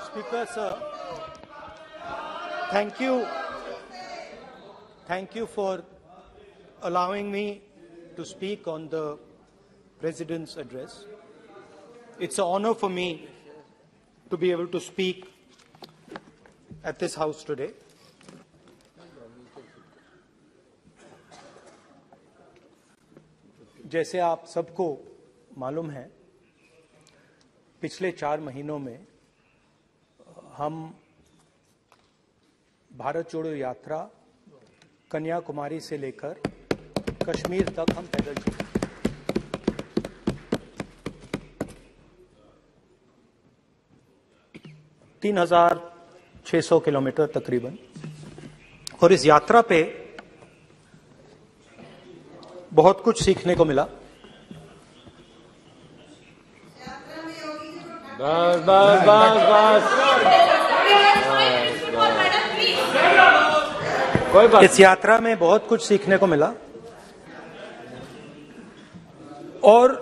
Speaker, sir, thank you for allowing me to speak on the President's address. It's an honor for me to be able to speak at this House today. जैसे आप सबको मालूम है, पिछले 4 महीनों में हम भारत जोड़ो यात्रा कन्याकुमारी से लेकर कश्मीर तक हम पैदल चले। 3,600 किलोमीटर तकरीबन। और इस यात्रा पे बहुत कुछ सीखने को मिला। बस बस बस बस कोई बात। इस यात्रा में बहुत कुछ सीखने को मिला और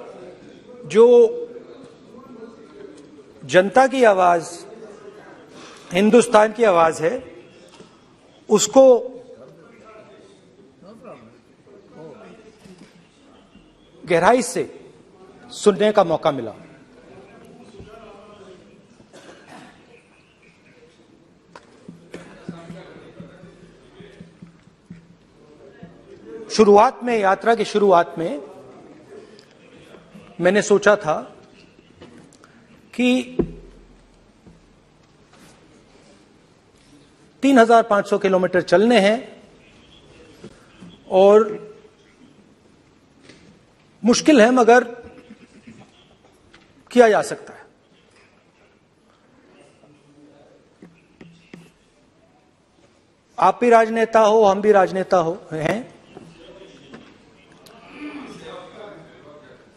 जो जनता की आवाज, हिंदुस्तान की आवाज है, उसको गहराई से सुनने का मौका मिला। शुरुआत में, यात्रा की शुरुआत में मैंने सोचा था कि 3,500 किलोमीटर चलने हैं और मुश्किल है मगर किया जा सकता है। आप भी राजनेता हो, हम भी राजनेता हैं।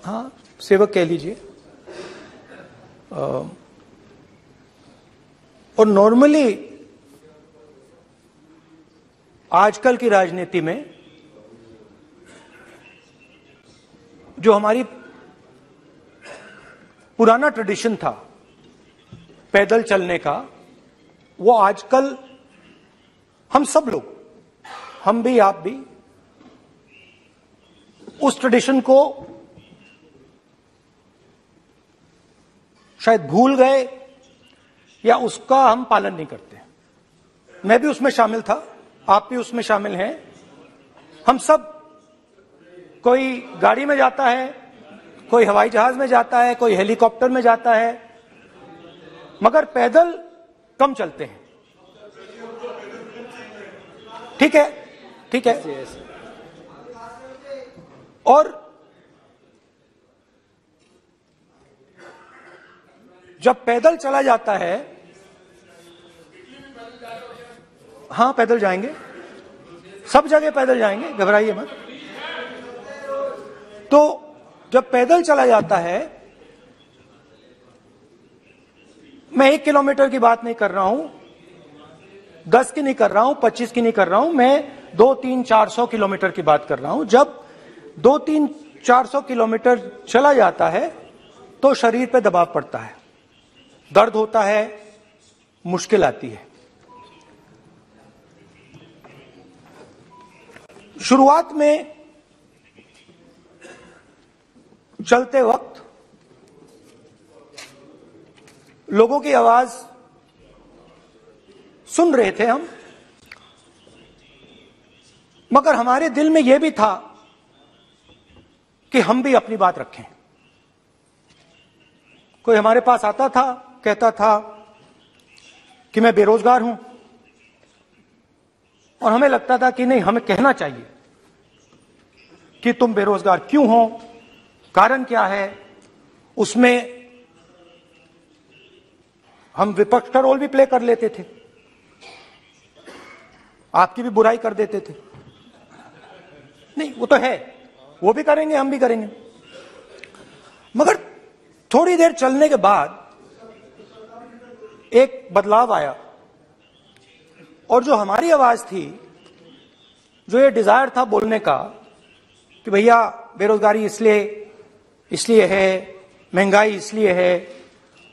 हाँ, सेवक कह लीजिए। और नॉर्मली आजकल की राजनीति में जो हमारी पुराना ट्रेडिशन था पैदल चलने का, वो आजकल हम सब लोग, हम भी आप भी, उस ट्रेडिशन को शायद भूल गए या उसका हम पालन नहीं करते। मैं भी उसमें शामिल था, आप भी उसमें शामिल हैं। हम सब, कोई गाड़ी में जाता है, कोई हवाई जहाज में जाता है, कोई हेलीकॉप्टर में जाता है, मगर पैदल कम चलते हैं। ठीक है, ठीक है। और जब पैदल चला जाता है, हाँ पैदल जाएंगे, सब जगह पैदल जाएंगे, घबराइए मत। तो जब पैदल चला जाता है, मैं 1 किलोमीटर की बात नहीं कर रहा हूं, 10 की नहीं कर रहा हूं, 25 की नहीं कर रहा हूं, मैं 200-400 किलोमीटर की बात कर रहा हूं। जब 200-400 किलोमीटर चला जाता है तो शरीर पे दबाव पड़ता है, दर्द होता है, मुश्किल आती है। शुरुआत में चलते वक्त लोगों की आवाज सुन रहे थे हम, मगर हमारे दिल में यह भी था कि हम भी अपनी बात रखें। कोई हमारे पास आता था, कहता था कि मैं बेरोजगार हूं, और हमें लगता था कि नहीं, हमें कहना चाहिए कि तुम बेरोजगार क्यों हो, कारण क्या है। उसमें हम विपक्ष का रोल भी प्ले कर लेते थे, आपकी भी बुराई कर देते थे। नहीं, वो तो है, वो भी करेंगे, हम भी करेंगे। मगर थोड़ी देर चलने के बाद एक बदलाव आया, और जो हमारी आवाज थी, जो ये डिजायर था बोलने का कि भैया बेरोजगारी इसलिए है, महंगाई इसलिए है,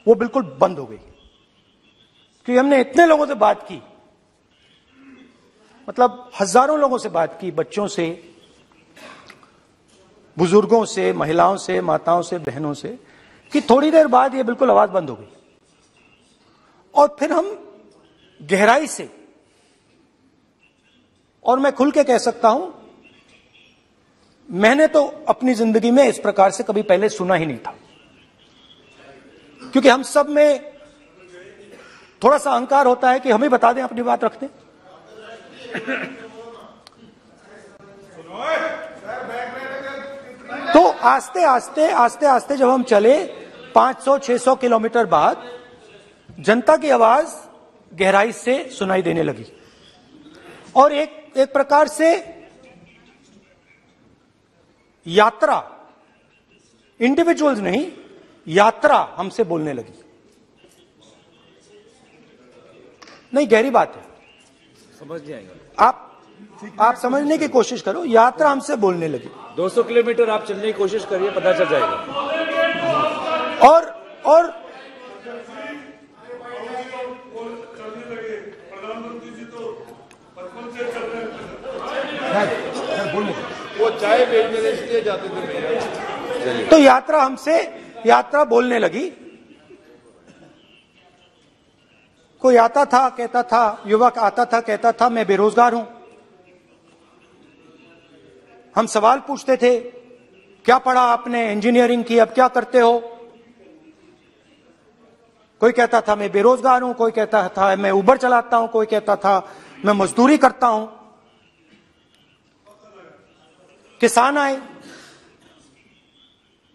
वो बिल्कुल बंद हो गई। कि हमने इतने लोगों से बात की, मतलब हजारों लोगों से बात की, बच्चों से, बुजुर्गों से, महिलाओं से, माताओं से, बहनों से, कि थोड़ी देर बाद ये बिल्कुल आवाज बंद हो गई। और फिर हम गहराई से, और मैं खुल के कह सकता हूं, मैंने तो अपनी जिंदगी में इस प्रकार से कभी पहले सुना ही नहीं था। क्योंकि हम सब में थोड़ा सा अहंकार होता है कि हम ही बता दें, अपनी बात रख दें। तो आस्ते आस्ते जब हम चले 500-600 किलोमीटर बाद, जनता की आवाज गहराई से सुनाई देने लगी। और एक प्रकार से यात्रा, इंडिविजुअल्स नहीं, यात्रा हमसे बोलने लगी। नहीं, गहरी बात है, समझ नहीं आएगा। आप समझने की कोशिश करो। यात्रा हमसे बोलने लगी। 200 किलोमीटर आप चलने की कोशिश करिए, पता चल जाएगा। और वो चाय बेचने के लिए जाते थे। तो यात्रा बोलने लगी। कोई आता था, कहता था, युवक आता था, कहता था मैं बेरोजगार हूं। हम सवाल पूछते थे, क्या पढ़ा आपने? इंजीनियरिंग की, अब क्या करते हो? कोई कहता था मैं बेरोजगार हूं, कोई कहता था मैं उबर चलाता हूं, कोई कहता था मैं मजदूरी करता हूं। किसान आए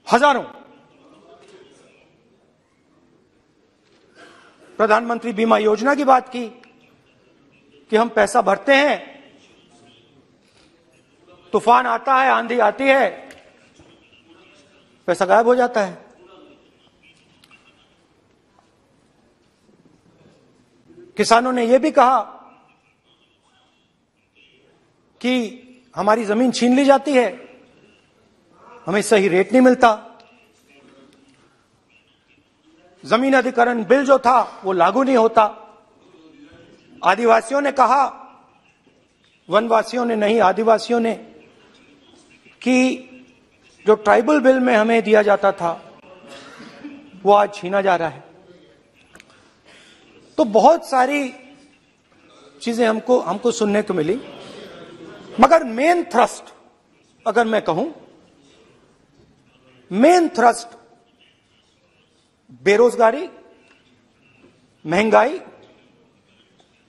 हजारों। प्रधानमंत्री बीमा योजना की बात की कि हम पैसा भरते हैं, तूफान आता है, आंधी आती है, पैसा गायब हो जाता है। किसानों ने यह भी कहा कि हमारी जमीन छीन ली जाती है, हमें सही रेट नहीं मिलता। जमीन अधिग्रहण बिल जो था वो लागू नहीं होता। आदिवासियों ने कहा, वनवासियों ने नहीं, आदिवासियों ने, कि जो ट्राइबल बिल में हमें दिया जाता था वो आज छीना जा रहा है। तो बहुत सारी चीजें हमको सुनने को मिली। मगर मेन थ्रस्ट, अगर मैं कहूं, मेन थ्रस्ट बेरोजगारी, महंगाई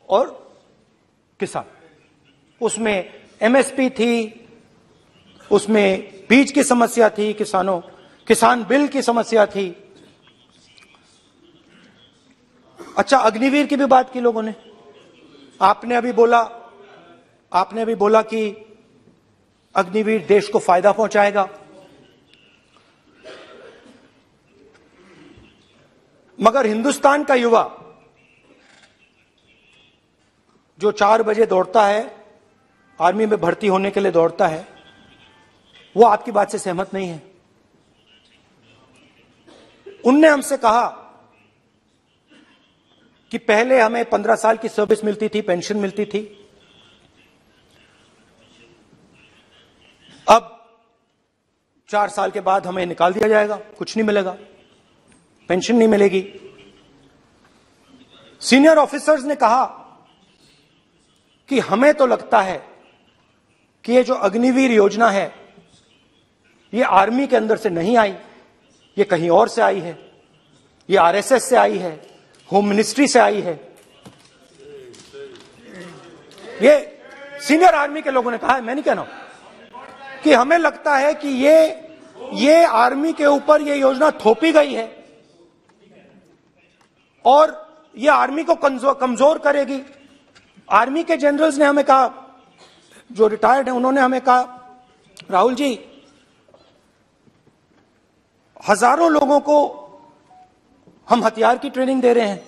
और किसान। उसमें एमएसपी थी, उसमें बीज की समस्या थी, किसान बिल की समस्या थी। अच्छा, अग्निवीर की भी बात की लोगों ने। आपने अभी बोला कि अग्निवीर देश को फायदा पहुंचाएगा। मगर हिंदुस्तान का युवा जो 4 बजे दौड़ता है, आर्मी में भर्ती होने के लिए दौड़ता है, वो आपकी बात से सहमत नहीं है। उनने हमसे कहा कि पहले हमें 15 साल की सर्विस मिलती थी, पेंशन मिलती थी, अब 4 साल के बाद हमें निकाल दिया जाएगा, कुछ नहीं मिलेगा, पेंशन नहीं मिलेगी। सीनियर ऑफिसर्स ने कहा कि हमें तो लगता है कि ये जो अग्निवीर योजना है ये आर्मी के अंदर से नहीं आई, ये कहीं और से आई है, ये आरएसएस से आई है, होम मिनिस्ट्री से आई है। ये सीनियर आर्मी के लोगों ने कहा है, मैं नहीं कह रहा हूं, कि हमें लगता है कि ये आर्मी के ऊपर ये योजना थोपी गई है और ये आर्मी को कमजोर करेगी। आर्मी के जनरल्स ने हमें कहा, जो रिटायर्ड हैं, उन्होंने हमें कहा, राहुल जी, हजारों लोगों को हम हथियार की ट्रेनिंग दे रहे हैं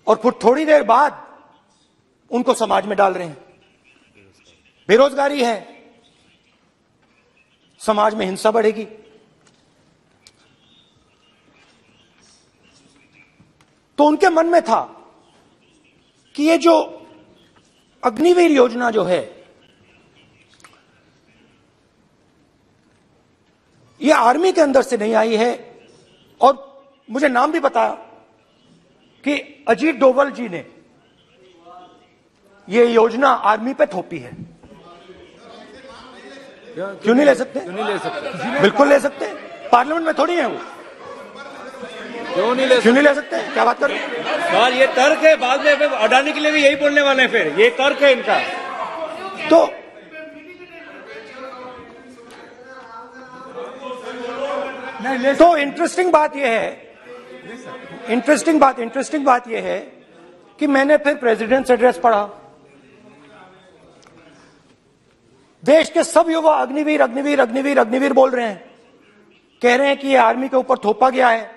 और फिर थोड़ी देर बाद उनको समाज में डाल रहे हैं। बेरोजगारी है, समाज में हिंसा बढ़ेगी। तो तो उनके मन में था कि ये जो अग्निवीर योजना जो है, ये आर्मी के अंदर से नहीं आई है। और मुझे नाम भी बताया कि अजीत डोभाल जी ने ये योजना आर्मी पे थोपी है। क्यों नहीं ले सकते? क्यों नहीं ले सकते? बिल्कुल ले सकते हैं, पार्लियामेंट में थोड़ी है वो। क्यों नहीं ले क्यों नहीं ले सकते? क्या बात कर रहे हैं? सर ये तर्क है, बाद में अडानी के लिए भी यही बोलने वाले हैं, फिर ये तर्क है इनका। तो इंटरेस्टिंग बात यह है, इंटरेस्टिंग बात यह है कि मैंने फिर प्रेसिडेंट्स एड्रेस पढ़ा। देश के सब युवा अग्निवीर अग्निवीर अग्निवीर अग्निवीर बोल रहे हैं, कह रहे हैं कि ये आर्मी के ऊपर थोपा गया है,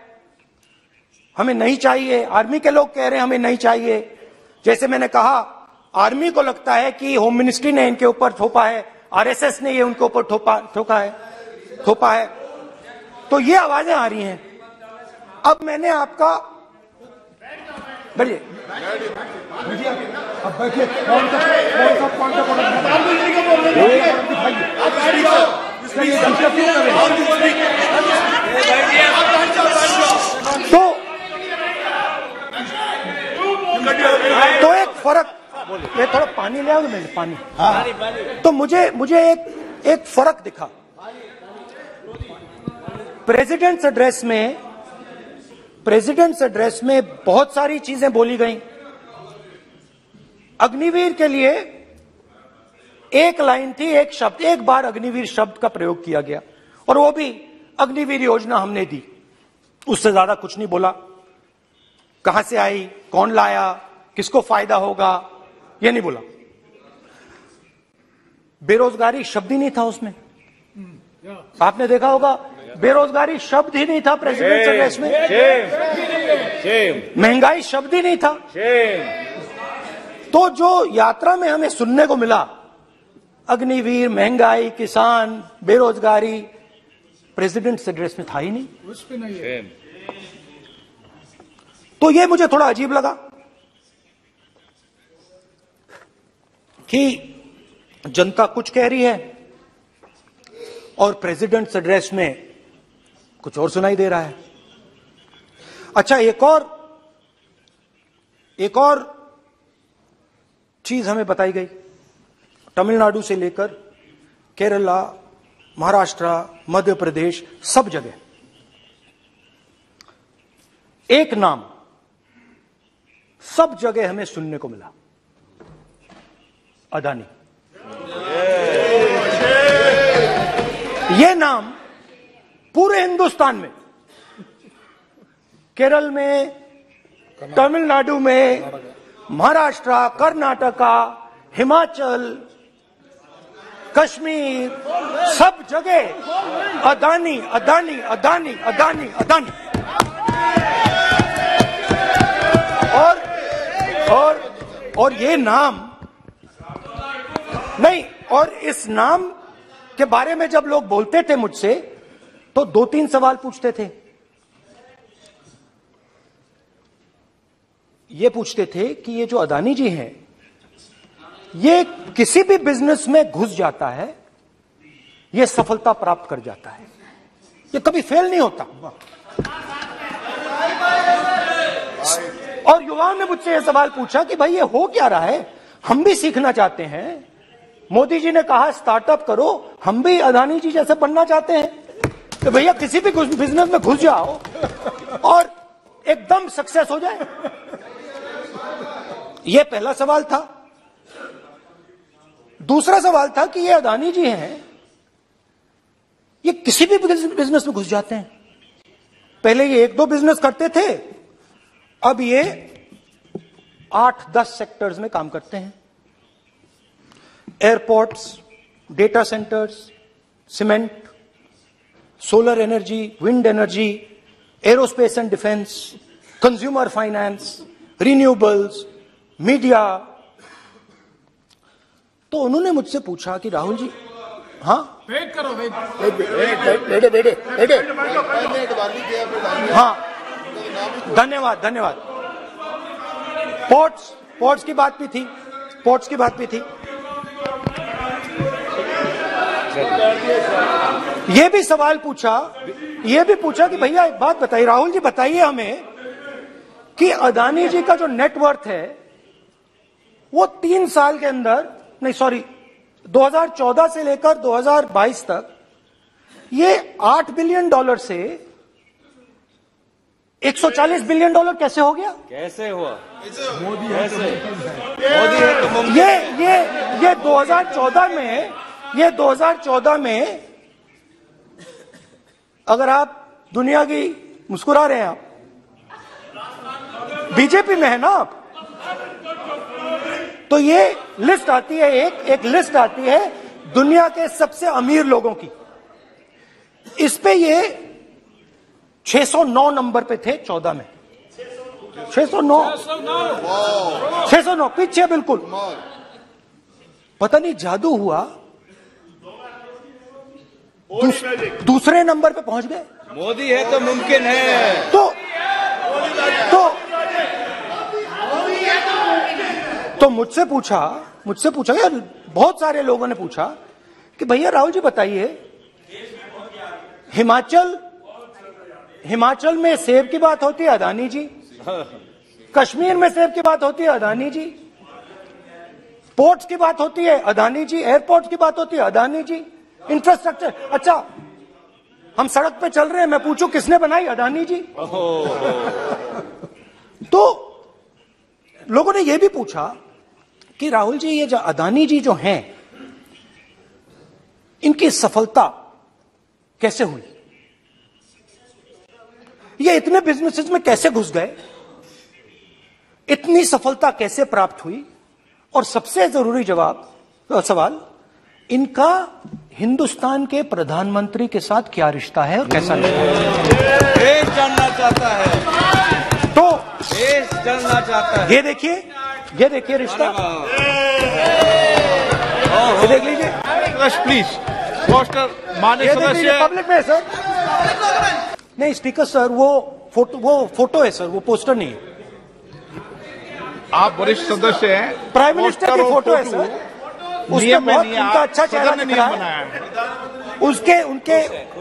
हमें नहीं चाहिए। आर्मी के लोग कह रहे हैं हमें नहीं चाहिए। जैसे मैंने कहा, आर्मी को लगता है कि होम मिनिस्ट्री ने इनके ऊपर थोपा है, आरएसएस ने ये उनके ऊपर थोपा है। तो ये आवाजें आ रही हैं। अब मैंने आपका बैठिए, अब बैठिए, कौन सा तो एक फर्क, ये थोड़ा पानी ले आओ मैंने पानी। तो मुझे एक फर्क दिखा प्रेसिडेंट्स एड्रेस में बहुत सारी चीजें बोली गई। अग्निवीर के लिए एक लाइन थी, एक शब्द, एक बार अग्निवीर शब्द का प्रयोग किया गया, और वो भी अग्निवीर योजना हमने दी, उससे ज्यादा कुछ नहीं बोला। कहां से आई, कौन लाया, किसको फायदा होगा, ये नहीं बोला। बेरोजगारी शब्द ही नहीं था उसमें। आपने देखा होगा, बेरोजगारी शब्द ही नहीं था प्रेसिडेंट एड्रेस में। महंगाई शब्द ही नहीं था। तो जो यात्रा में हमें सुनने को मिला, अग्निवीर, महंगाई, किसान, बेरोजगारी, प्रेसिडेंट एड्रेस में था ही नहीं। उस पे नहीं है। तो ये मुझे थोड़ा अजीब लगा कि जनता कुछ कह रही है और प्रेसिडेंट्स एड्रेस में कुछ और सुनाई दे रहा है। अच्छा, एक और चीज हमें बताई गई, तमिलनाडु से लेकर केरला, महाराष्ट्र, मध्य प्रदेश, सब जगह एक नाम सब जगह हमें सुनने को मिला, अदानी। यह नाम पूरे हिंदुस्तान में, केरल में, तमिलनाडु में, महाराष्ट्र, कर्नाटका, हिमाचल, कश्मीर, सब जगह अदानी अदानी अदानी अदानी अदानी। और ये नाम नहीं, और इस नाम के बारे में जब लोग बोलते थे मुझसे, तो 2-3 सवाल पूछते थे। ये पूछते थे कि ये जो अदानी जी हैं, ये किसी भी बिजनेस में घुस जाता है, ये सफलता प्राप्त कर जाता है, ये कभी फेल नहीं होता। और युवाओं ने मुझसे यह सवाल पूछा कि भाई ये हो क्या रहा है, हम भी सीखना चाहते हैं। मोदी जी ने कहा स्टार्टअप करो, हम भी अदानी जी जैसे बनना चाहते हैं। तो भैया किसी भी बिजनेस में घुस जाओ और एकदम सक्सेस हो जाए। यह पहला सवाल था। दूसरा सवाल था कि ये अदानी जी हैं, ये किसी भी बिजनेस में घुस जाते हैं। पहले ये 1-2 बिजनेस करते थे, अब ये 8-10 सेक्टर्स में काम करते हैं। Airports, data centres, cement, solar energy, wind energy, aerospace and defence, consumer finance, renewables, media. तो उन्होंने मुझसे पूछा कि राहुल जी, हाँ वेट करो, वेट। हाँ, धन्यवाद। पोर्ट्स की बात भी थी, पोर्ट्स की बात भी थी। ये भी सवाल पूछा, ये भी पूछा कि भैया एक बात बताइए, राहुल जी बताइए हमें कि अदानी जी का जो नेटवर्थ है वो 3 साल के अंदर, नहीं सॉरी 2014 से लेकर 2022 तक ये $8 बिलियन से $140 बिलियन कैसे हो गया? कैसे हुआ? मोदी कैसे? मोदी है तो मुमकिन है। ये 2014 में अगर आप दुनिया की, मुस्कुरा रहे हैं आप, बीजेपी में है ना आप, तो ये लिस्ट आती है, एक लिस्ट आती है दुनिया के सबसे अमीर लोगों की। इस पे ये 609 नंबर पे थे 14 में, 609 पीछे बिल्कुल। पता नहीं जादू हुआ, दूसरे नंबर पे पहुंच गए। मोदी है तो मुमकिन है। तो मुझसे पूछा यार, बहुत सारे लोगों ने पूछा कि भैया राहुल जी बताइए, हिमाचल में सेब की बात होती है अदानी जी, कश्मीर में सेब की बात होती है अदानी जी, पोर्ट्स की बात होती है अदानी जी, एयरपोर्ट की बात होती है अदानी जी, इंफ्रास्ट्रक्चर, अच्छा हम सड़क पे चल रहे हैं, मैं पूछूं किसने बनाई? अदानी जी। तो लोगों ने यह भी पूछा कि राहुल जी ये जो अदानी जी जो हैं, इनकी सफलता कैसे हुई? ये इतने बिजनेसेस में कैसे घुस गए? इतनी सफलता कैसे प्राप्त हुई? और सबसे जरूरी सवाल, इनका हिंदुस्तान के प्रधानमंत्री के साथ क्या रिश्ता है और कैसा नहीं? देश जानना चाहता है, तो देश जानना चाहता है। ये देखिए रिश्ता, ये देख लीजिए प्लीज पोस्टर माननीय सदस्य पब्लिक में सर, नहीं स्पीकर सर, वो फोटो है सर, वो पोस्टर नहीं है। आप वरिष्ठ सदस्य हैं, प्राइम मिनिस्टर की फोटो है सर, उसके नियम में बहुत नहीं, उनका अच्छा चेहरा सदन ने दिख रहा नियम है। बनाया है।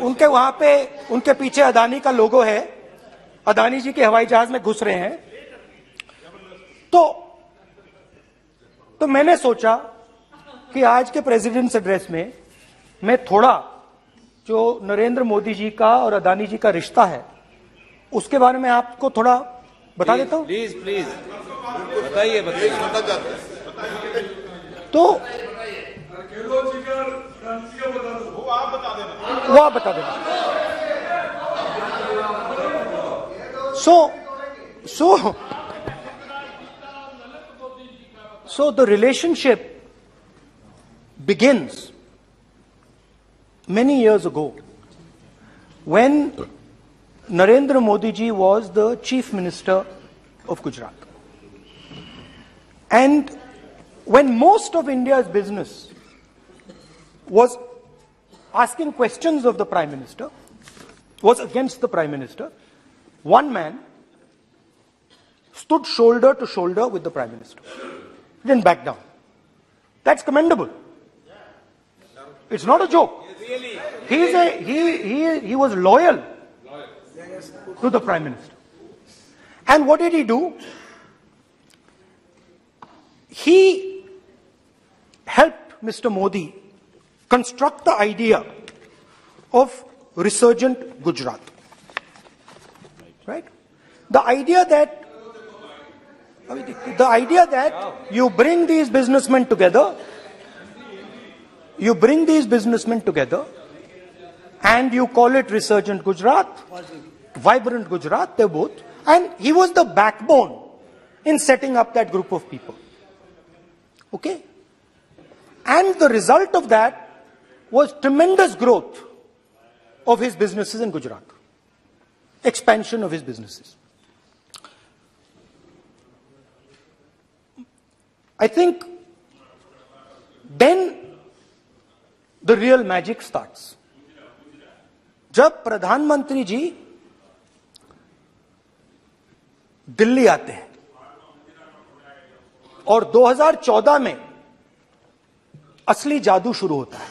उनके वहां पे उनके पीछे अदानी का लोगो है, अदानी जी के हवाई जहाज में घुस रहे हैं। तो मैंने सोचा कि आज के प्रेसिडेंट्स एड्रेस में मैं थोड़ा जो नरेंद्र मोदी जी का और अदानी जी का रिश्ता है उसके बारे में आपको थोड़ा बता देता हूं। प्लीज बताइए। तो वो आप बता देना। So the relationship begins many years ago when Narendra Modi ji was the Chief Minister of Gujarat. And when most of India's business was asking questions of the Prime Minister, was against the Prime Minister, one man stood shoulder to shoulder with the Prime Minister. He didn't back down. That's commendable. It's not a joke. He was loyal to the Prime Minister. And what did he do? He helped Mr. Modi construct the idea of resurgent Gujarat. Right? The idea that you bring these businessmen together, and you call it resurgent Gujarat, vibrant Gujarat, they're both. And he was the backbone in setting up that group of people. Okay? And the result of that was tremendous growth of his businesses in Gujarat. Expansion of his businesses. I think then the real magic starts. जब प्रधानमंत्री जी दिल्ली आते हैं और 2014 में असली जादू शुरू होता है।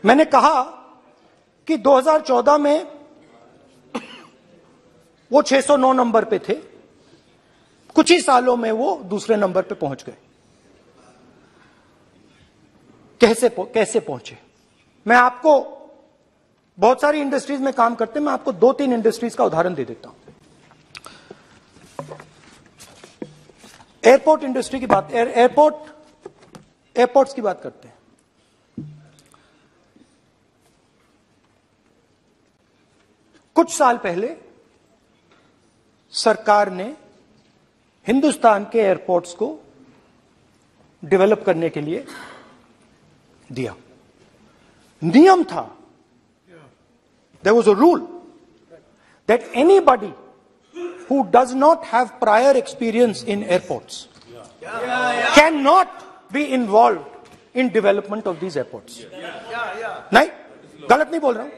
मैंने कहा कि 2014 में वो 609 नंबर पे थे, कुछ ही सालों में वो दूसरे नंबर पे पहुंच गए। कैसे पहुंचे? मैं आपको, बहुत सारी इंडस्ट्रीज में काम करते हैं, मैं आपको 2-3 इंडस्ट्रीज का उदाहरण दे देता हूं। एयरपोर्ट इंडस्ट्री की बात, एयरपोर्ट्स की बात करते हैं। कुछ साल पहले सरकार ने हिंदुस्तान के एयरपोर्ट्स को डेवलप करने के लिए दिया। नियम था, there was a rule that anybody who does not have prior experience in airports cannot be involved in development of these airports. नहीं, गलत नहीं बोल रहा हूं।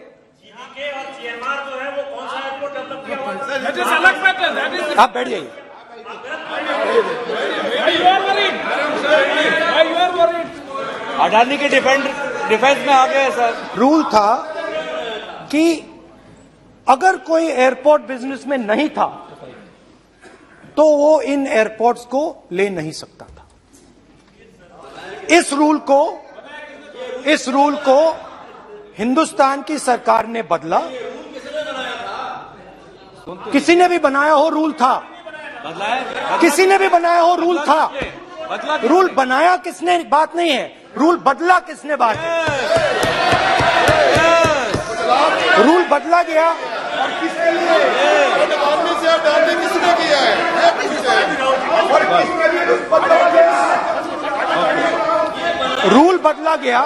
आप बैठ जाइए। अडानी के डिफेंस में आ गए सर। रूल था कि अगर कोई एयरपोर्ट बिजनेस में नहीं था तो वो इन एयरपोर्ट्स को ले नहीं सकता था। इस रूल को हिंदुस्तान की सरकार ने बदला। किसी ने भी बनाया हो रूल था, किसी ने भी बनाया हो रूल था। रूल बनाया किसने बात नहीं है, रूल बदला किसने बात है। रूल बदला गया, किसने किया है? रूल बदला गया।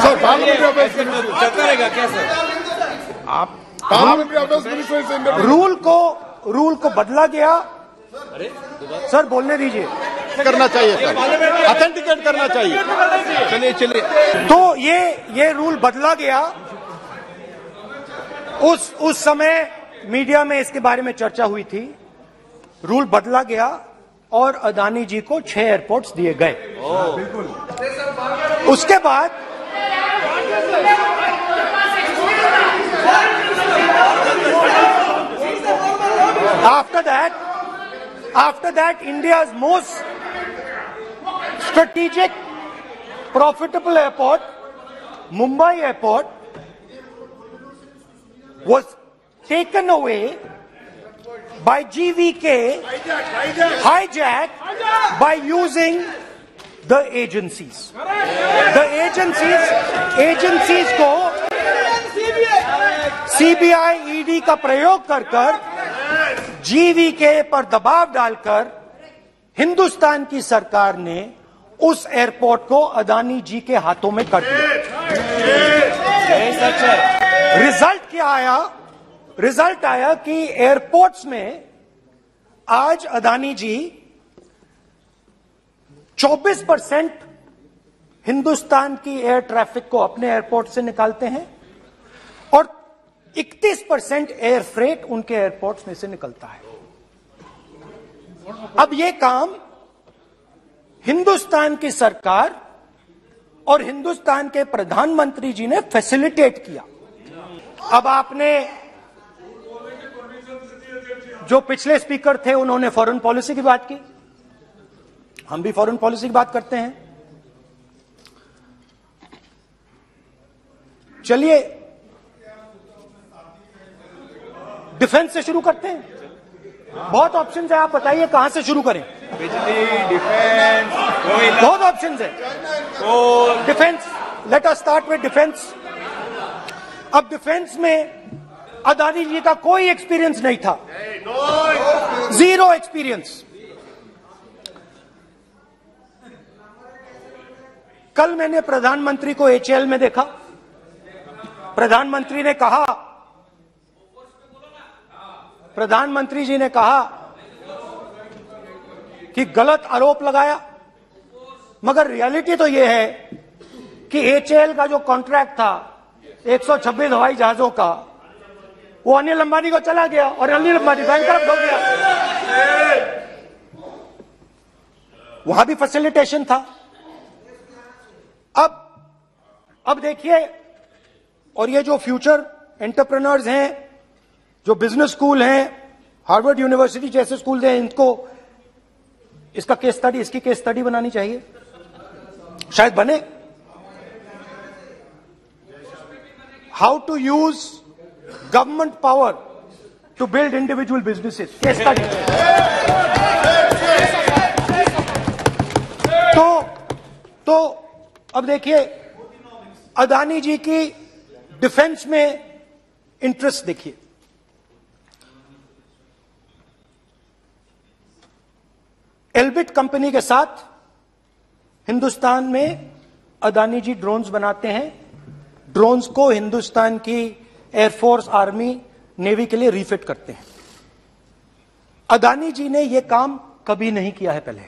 सर पार्लियामेंट्री अफेयर्स चक्कर रहेगा क्या सर? आप पार्लियामेंट्री अफेयर्स मिनिस्टर से रूल को बदला गया। सर बोलने दीजिए। करना चाहिए सर, ऑथेंटिकेट करना चाहिए। चलिए तो ये रूल बदला गया। उस समय मीडिया में इसके बारे में चर्चा हुई थी। रूल बदला गया और अदानी जी को 6 एयरपोर्ट्स दिए गए। उसके बाद after that India's most strategic profitable airport, Mumbai Airport, was taken away by GVK, hijacked by using the agencies. The agencies को CBI, ED का प्रयोग कर GVK पर दबाव डालकर हिंदुस्तान की सरकार ने उस एयरपोर्ट को अदानी जी के हाथों में कर दिया। यही सच है। रिजल्ट क्या आया? रिजल्ट आया कि एयरपोर्ट्स में आज अदानी जी 24% हिंदुस्तान की एयर ट्रैफिक को अपने एयरपोर्ट से निकालते हैं और 31% एयर फ्रेट उनके एयरपोर्ट्स में से निकलता है। अब ये काम हिंदुस्तान की सरकार और हिंदुस्तान के प्रधानमंत्री जी ने फैसिलिटेट किया। अब आपने, जो पिछले स्पीकर थे उन्होंने फॉरेन पॉलिसी की बात की, हम भी फॉरेन पॉलिसी की बात करते हैं। चलिए डिफेंस से शुरू करते हैं। बहुत ऑप्शंस है, आप बताइए कहां से शुरू करें। बिजली, डिफेंस, बहुत ऑप्शंस है। Defence, let us start with defence. अब डिफेंस में अदानी जी का कोई एक्सपीरियंस नहीं था, जीरो एक्सपीरियंस। कल मैंने प्रधानमंत्री को HAL में देखा। प्रधानमंत्री जी ने कहा कि गलत आरोप लगाया, मगर रियलिटी तो यह है कि HAL का जो कॉन्ट्रैक्ट था 126 हवाई जहाजों का, वो अनिल अंबानी को चला गया और अनिल अंबानी बैंकरप्ट हो गया। वहां भी फैसिलिटेशन था। अब देखिए, और ये जो फ्यूचर एंटरप्रेन्योर्स हैं, जो बिजनेस स्कूल हैं, हार्वर्ड यूनिवर्सिटी जैसे स्कूल हैं, इनको इसका केस स्टडी, इसकी केस स्टडी बनानी चाहिए, शायद बने। How to use government power to build individual businesses, case study. तो अब देखिए, अदानी जी की डिफेंस में इंटरेस्ट देखिए। एल्बिट कंपनी के साथ हिंदुस्तान में अदानी जी ड्रोन्स बनाते हैं। ड्रोन्स को हिंदुस्तान की एयरफोर्स, आर्मी, नेवी के लिए रिफिट करते हैं। अदानी जी ने यह काम कभी नहीं किया है पहले।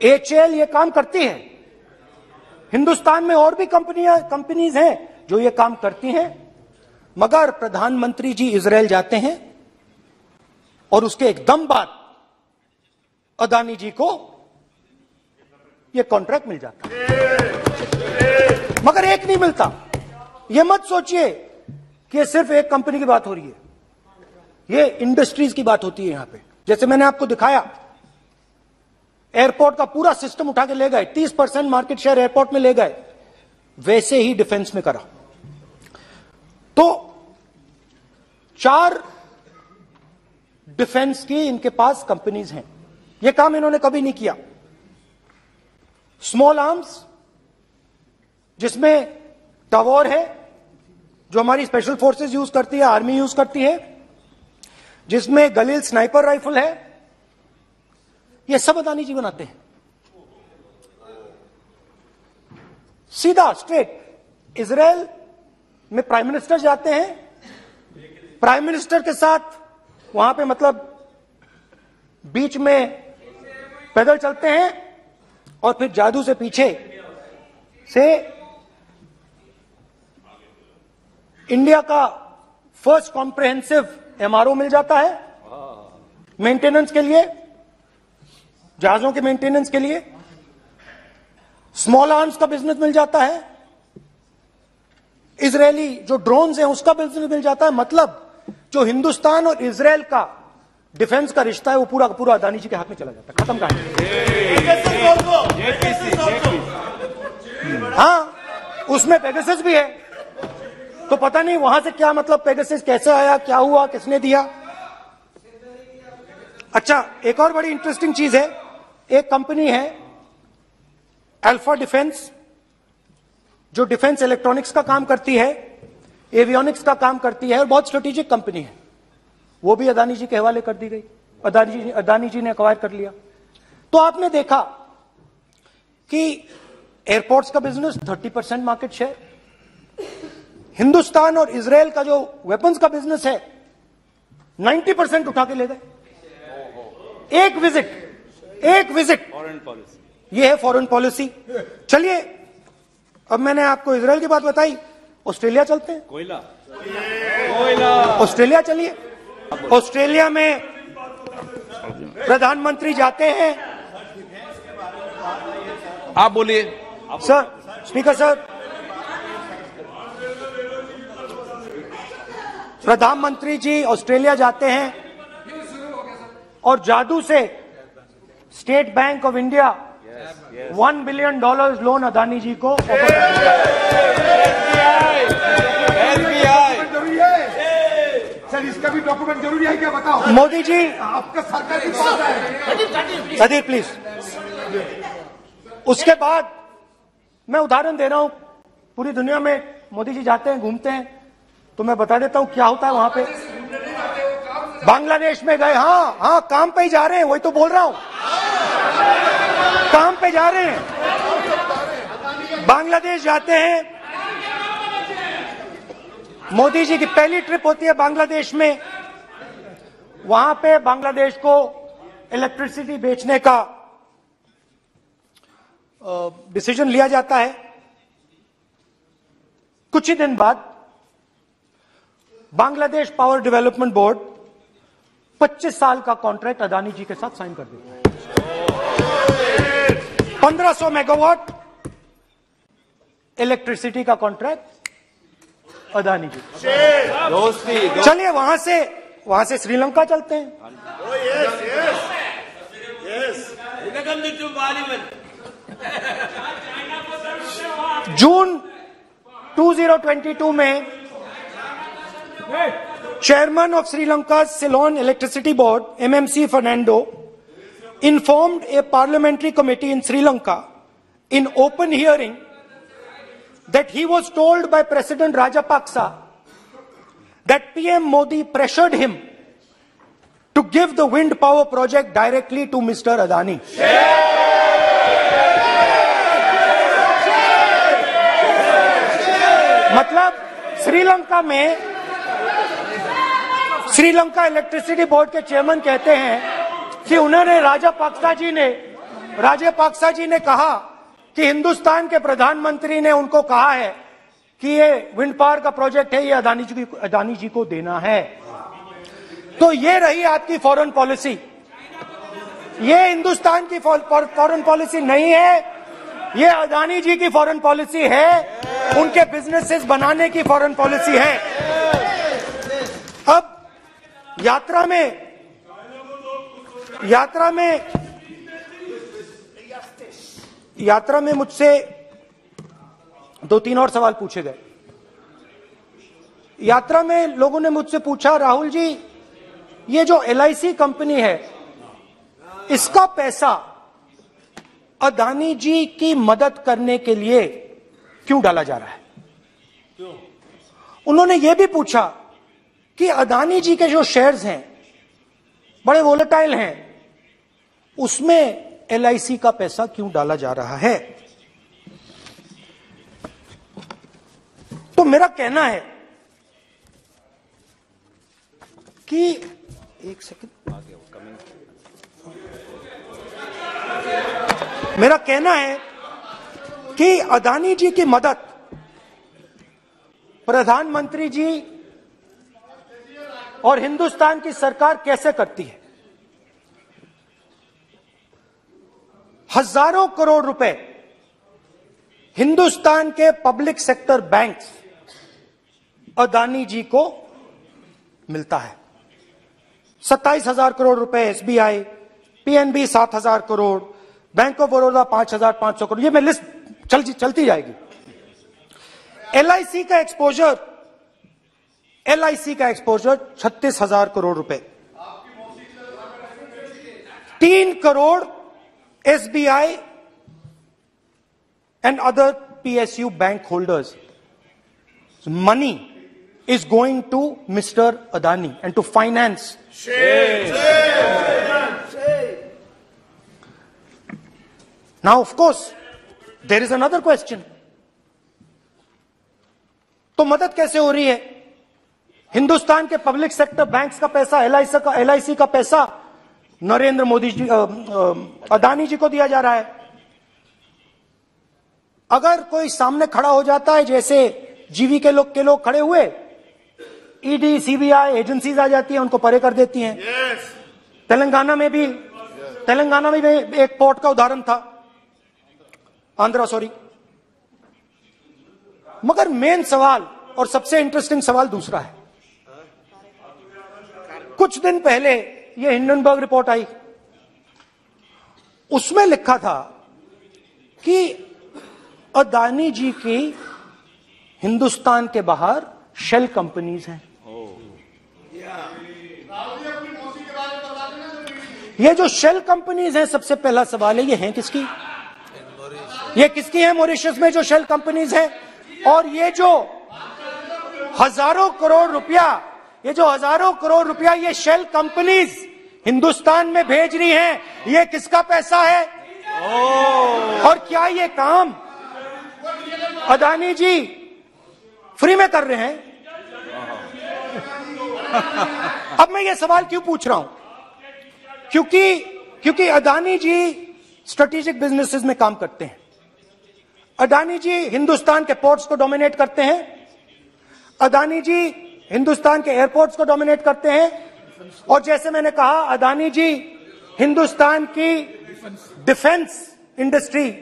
एचएएल ये काम करती है। हिंदुस्तान में और भी कंपनीज हैं जो ये काम करती हैं, मगर प्रधानमंत्री जी इजरायल जाते हैं और उसके एकदम बाद अदानी जी को ये कॉन्ट्रैक्ट मिल जाता है, मगर एक नहीं मिलता। ये मत सोचिए कि सिर्फ एक कंपनी की बात हो रही है, ये इंडस्ट्रीज की बात होती है यहां पे। जैसे मैंने आपको दिखाया, एयरपोर्ट का पूरा सिस्टम उठा के ले गए, 30% मार्केट शेयर एयरपोर्ट में ले गए, वैसे ही डिफेंस में करा। तो 4 डिफेंस की इनके पास कंपनीज हैं। यह काम इन्होंने कभी नहीं किया। स्मॉल आर्म्स, जिसमें टवॉर है जो हमारी स्पेशल फोर्सेस यूज करती है, आर्मी यूज करती है, जिसमें गलील स्नाइपर राइफल है, ये सब अदानी जी बनाते हैं। सीधा स्ट्रेट इजरायल में प्राइम मिनिस्टर जाते हैं, प्राइम मिनिस्टर के साथ वहां पे मतलब बीच में पैदल चलते हैं और फिर जादू से पीछे से इंडिया का फर्स्ट कॉम्प्रिहेंसिव एमआरओ मिल जाता है मेंटेनेंस के लिए, जहाजों के मेंटेनेंस के लिए। स्मॉल आर्म्स का बिजनेस मिल जाता है, इजरायली जो ड्रोन्स हैं उसका बिजनेस मिल जाता है। मतलब जो हिंदुस्तान और इजरायल का डिफेंस का रिश्ता है वो पूरा का पूरा अदानी जी के हाथ में चला जाता है, खत्म कहानी। हाँ, उसमें पेगासस भी है, तो पता नहीं वहां से क्या मतलब पेगासस कैसे आया, क्या हुआ, किसने दिया। अच्छा, एक और बड़ी इंटरेस्टिंग चीज है, एक कंपनी है अल्फा डिफेंस, जो डिफेंस इलेक्ट्रॉनिक्स का काम करती है, एवियोनिक्स का काम करती है और बहुत स्ट्रेटेजिक कंपनी है। वो भी अदानी जी के हवाले कर दी गई, अदानी जी ने एक्वायर कर लिया। तो आपने देखा कि एयरपोर्ट्स का बिजनेस 30% मार्केट शेयर, हिंदुस्तान और इजरायल का जो वेपन्स का बिजनेस है 90% उठा के ले गए। एक विजिट, फॉरेन पॉलिसी, ये है फॉरेन पॉलिसी। चलिए, अब मैंने आपको इजरायल की बात बताई, ऑस्ट्रेलिया चलते हैं। कोयला, ऑस्ट्रेलिया चलिए। ऑस्ट्रेलिया में प्रधानमंत्री जाते हैं। आप बोलिए। सर, स्पीकर सर, प्रधानमंत्री जी ऑस्ट्रेलिया जाते हैं और जादू से State Bank of India $1 billion loan Adani ji को ऑफर कर दिया। सर, इसका भी डॉक्यूमेंट जरूरी है क्या, बताओ। मोदी जी, आपका सरकार की पास है। Sadyr please. उसके बाद मैं उदाहरण दे रहा हूं, पूरी दुनिया में मोदी जी जाते हैं, घूमते हैं, तो मैं बता देता हूं क्या होता है वहां पे। बांग्लादेश में गए, हाँ, काम पे ही जा रहे हैं, वही तो बोल रहा हूं, काम पे जा रहे हैं। बांग्लादेश जाते हैं, मोदी जी की पहली ट्रिप होती है बांग्लादेश में। वहां पे बांग्लादेश को इलेक्ट्रिसिटी बेचने का डिसीजन लिया जाता है। कुछ ही दिन बाद बांग्लादेश पावर डेवलपमेंट बोर्ड 25 साल का कॉन्ट्रैक्ट अदानी जी के साथ साइन कर देता है। 1500 मेगावाट इलेक्ट्रिसिटी का कॉन्ट्रैक्ट अदानी जी। दोस्ती चलिए वहां से श्रीलंका चलते हैं। जून 2022 में Chairman of Sri Lanka's Ceylon Electricity Board, MMC Fernando, informed a parliamentary committee in Sri Lanka in open hearing that he was told by President Rajapaksa that PM Modi pressured him to give the wind power project directly to Mr. Adani. मतलब Sri Lanka electricity board के chairman कहते हैं कि उन्होंने राजापाक्सा जी ने कहा कि हिंदुस्तान के प्रधानमंत्री ने उनको कहा है कि ये विंड पावर का प्रोजेक्ट है, ये अदानी जी को देना है। तो ये रही आपकी फॉरेन पॉलिसी। ये हिंदुस्तान की फॉरेन पॉलिसी नहीं है, ये अदानी जी की फॉरेन पॉलिसी है, उनके बिजनेसेस बनाने की फॉरेन पॉलिसी है। अब यात्रा में मुझसे 2-3 और सवाल पूछे गए। यात्रा में लोगों ने मुझसे पूछा, राहुल जी ये जो LIC कंपनी है इसका पैसा अदानी जी की मदद करने के लिए क्यों डाला जा रहा है? उन्होंने यह भी पूछा कि अदानी जी के जो शेयर्स हैं बड़े वोलेटाइल हैं, उसमें LIC का पैसा क्यों डाला जा रहा है? तो मेरा कहना है कि एक सेकंड, मेरा कहना है कि अदानी जी की मदद प्रधानमंत्री जी और हिंदुस्तान की सरकार कैसे करती है? हजारों करोड़ रुपए हिंदुस्तान के public sector banks Adani ji को मिलता है। 27,000 करोड़ रुपए SBI, PNB 7,000 crore, bank of Baroda 5,500 crore, ये मैं लिस्ट चलती जाएगी। LIC का एक्सपोजर 36,000 करोड़ रुपए, 3 crore SBI and other PSU bank holders. So money is going to Mr. Adani and to finance. Now, of course, there is another question. तो मदद कैसे हो रही है? हिंदुस्तान के पब्लिक सेक्टर बैंक्स का पैसा, LIC का पैसा नरेंद्र मोदी जी, अदानी जी को दिया जा रहा है। अगर कोई सामने खड़ा हो जाता है, जैसे जीवी के लोग खड़े हुए, ED, CBI एजेंसीज आ जाती हैं, उनको परे कर देती हैं। तेलंगाना में भी एक पोर्ट का उदाहरण था, मगर मेन सवाल और सबसे इंटरेस्टिंग सवाल दूसरा है। कुछ दिन पहले ये हिंडनबर्ग रिपोर्ट आई, उसमें लिखा था कि अदानी जी की हिंदुस्तान के बाहर शेल कंपनीज हैं। ये जो शेल कंपनीज हैं, सबसे पहला सवाल है, ये हैं किसकी? ये किसकी है मॉरिशस में जो शेल कंपनीज हैं? और ये जो हजारों करोड़ रुपया ये शेल कंपनीज हिंदुस्तान में भेज रही हैं, ये किसका पैसा है? और क्या ये काम अदानी जी फ्री में कर रहे हैं? अब मैं ये सवाल क्यों पूछ रहा हूं? क्योंकि अदानी जी स्ट्रेटेजिक बिजनेसेस में काम करते हैं। अदानी जी हिंदुस्तान के पोर्ट्स को डोमिनेट करते हैं, अदानी जी हिंदुस्तान के एयरपोर्ट्स को डोमिनेट करते हैं और जैसे मैंने कहा अदानी जी हिंदुस्तान की डिफेंस इंडस्ट्री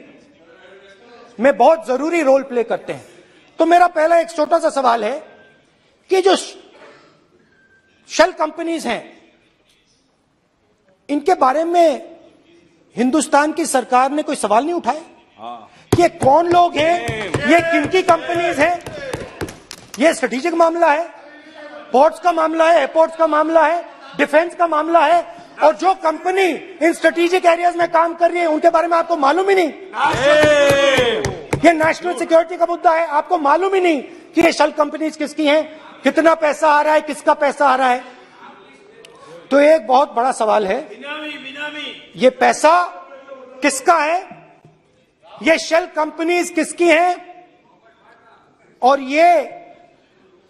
में बहुत जरूरी रोल प्ले करते हैं। तो मेरा पहला एक छोटा सा सवाल है कि जो शेल कंपनीज हैं इनके बारे में हिंदुस्तान की सरकार ने कोई सवाल नहीं उठाए? ये कौन लोग हैं, ये किनकी कंपनीज हैं? ये स्ट्रेटेजिक मामला है, पोर्ट्स का मामला है, एयरपोर्ट्स का मामला है, डिफेंस का मामला है, और जो कंपनी इन स्ट्रेटेजिक एरियाज में काम कर रही है उनके बारे में आपको मालूम ही नहीं। ये नेशनल सिक्योरिटी का मुद्दा है, आपको मालूम ही नहीं कि ये शेल कंपनीज किसकी हैं, कितना पैसा आ रहा है, किसका पैसा आ रहा है। तो एक बहुत बड़ा सवाल है, ये पैसा किसका है, ये शेल कंपनीज किसकी हैं, और ये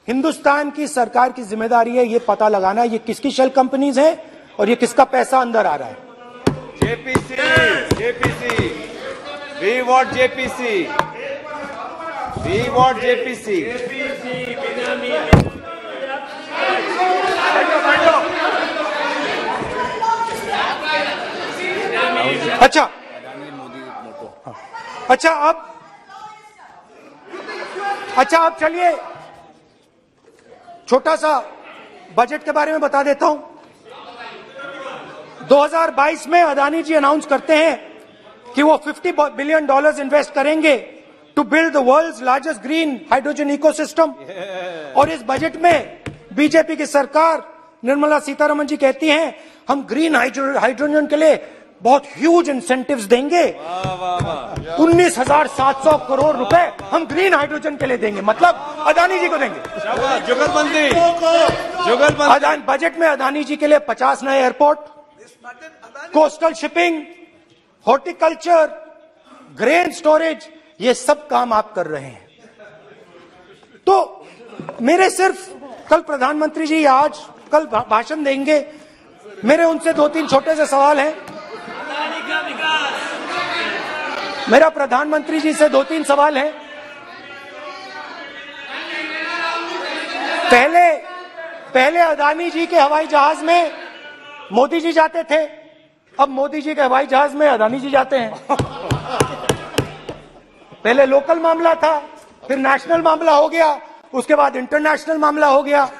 हिंदुस्तान की सरकार की जिम्मेदारी है ये पता लगाना ये किसकी शेल कंपनीज है और ये किसका पैसा अंदर आ रहा है। JPC, JPC, we want JPC, we want JPC. अच्छा अब चलिए छोटा सा बजट के बारे में बता देता हूं। 2022 में अदानी जी अनाउंस करते हैं कि वो $50 बिलियन इन्वेस्ट करेंगे to build the world's largest green hydrogen ecosystem. और इस बजट में बीजेपी की सरकार निर्मला सीतारमण जी कहती हैं हम ग्रीन हाइड्रोजन के लिए बहुत ह्यूज इंसेंटिव्स देंगे, 19,700 करोड़ रुपए हम ग्रीन हाइड्रोजन के लिए देंगे, मतलब अदानी जी को देंगे। जुगलबंदी बजट में अदानी जी के लिए 50 नए airport, coastal shipping, horticulture, grain storage, ये सब काम आप कर रहे हैं। तो मेरे सिर्फ कल प्रधानमंत्री जी आज कल भाषण देंगे, मेरे उनसे 2-3 छोटे से सवाल हैं। मेरा प्रधानमंत्री जी से 2-3 सवाल हैं। पहले अदानी जी के हवाई जहाज में मोदी जी जाते थे, अब मोदी जी के हवाई जहाज में अदानी जी जाते हैं। पहले लोकल मामला था, फिर नेशनल मामला हो गया, उसके बाद इंटरनेशनल मामला हो गया।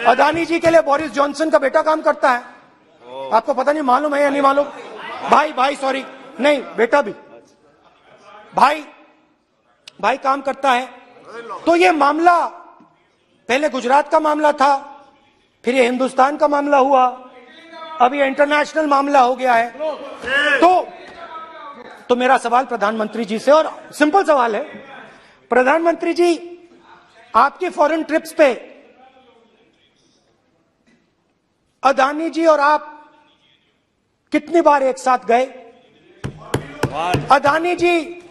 अदानी जी के लिए बोरिस जॉनसन का बेटा काम करता है, आपको पता नहीं मालूम है या नहीं मालूम? भाई सॉरी, नहीं बेटा भी, भाई काम करता है। तो ये मामला पहले गुजरात का मामला था, फिर ये हिंदुस्तान का मामला हुआ, अब ये इंटरनेशनल मामला हो गया है। तो मेरा सवाल प्रधानमंत्री जी से, और सिंपल सवाल है, प्रधानमंत्री जी आपकी फॉरेन ट्रिप्स पे अदानी जी और आप कितनी बार एक साथ गए? Adani ji,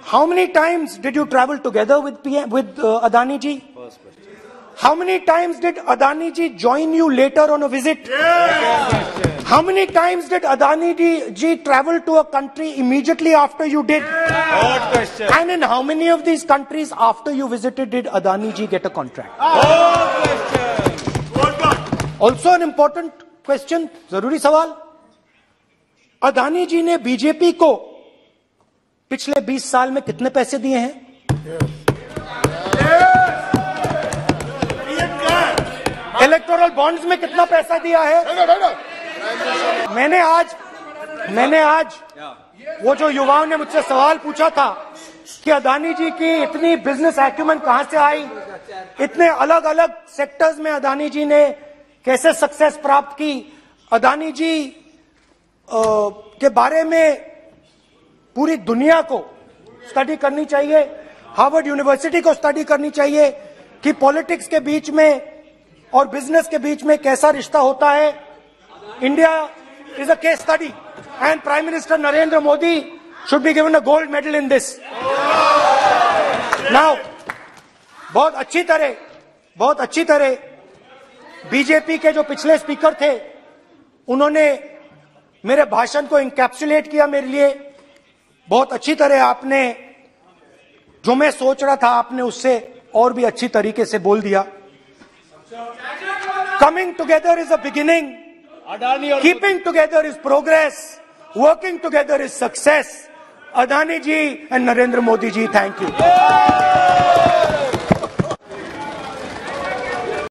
how many times did you travel together with Adani ji? How many times did Adani ji join you later on a visit? How many times did Adani ji travel to a country immediately after you did? Good question. And in how many of these countries after you visited did Adani ji get a contract? Good question. Also an important question, जरूरी सवाल। अदानी जी ने BJP को पिछले 20 साल में कितने पैसे दिए हैं? इलेक्टोरल बॉन्ड्स में कितना पैसा दिया है? मैंने आज वो जो युवाओं ने मुझसे सवाल पूछा था कि अदानी जी की इतनी बिजनेस एक्यूमेंट कहां से आई, इतने अलग अलग सेक्टर्स में अदानी जी ने कैसे सक्सेस प्राप्त की, अदानी जी के बारे में पूरी दुनिया को स्टडी करनी चाहिए, हार्वर्ड यूनिवर्सिटी को स्टडी करनी चाहिए कि पॉलिटिक्स के बीच में और बिजनेस के बीच में कैसा रिश्ता होता है। India is a case study and prime minister Narendra Modi should be given a gold medal in this. Now बहुत अच्छी तरह बीजेपी के जो पिछले स्पीकर थे उन्होंने मेरे भाषण को इंकैप्सुलेट किया मेरे लिए बहुत अच्छी तरह। आपने जो मैं सोच रहा था आपने उससे और भी अच्छी तरीके से बोल दिया। Coming together is a beginning, Adani और keeping together is progress, working together is success. Adani ji and Narendra Modi ji, thank you.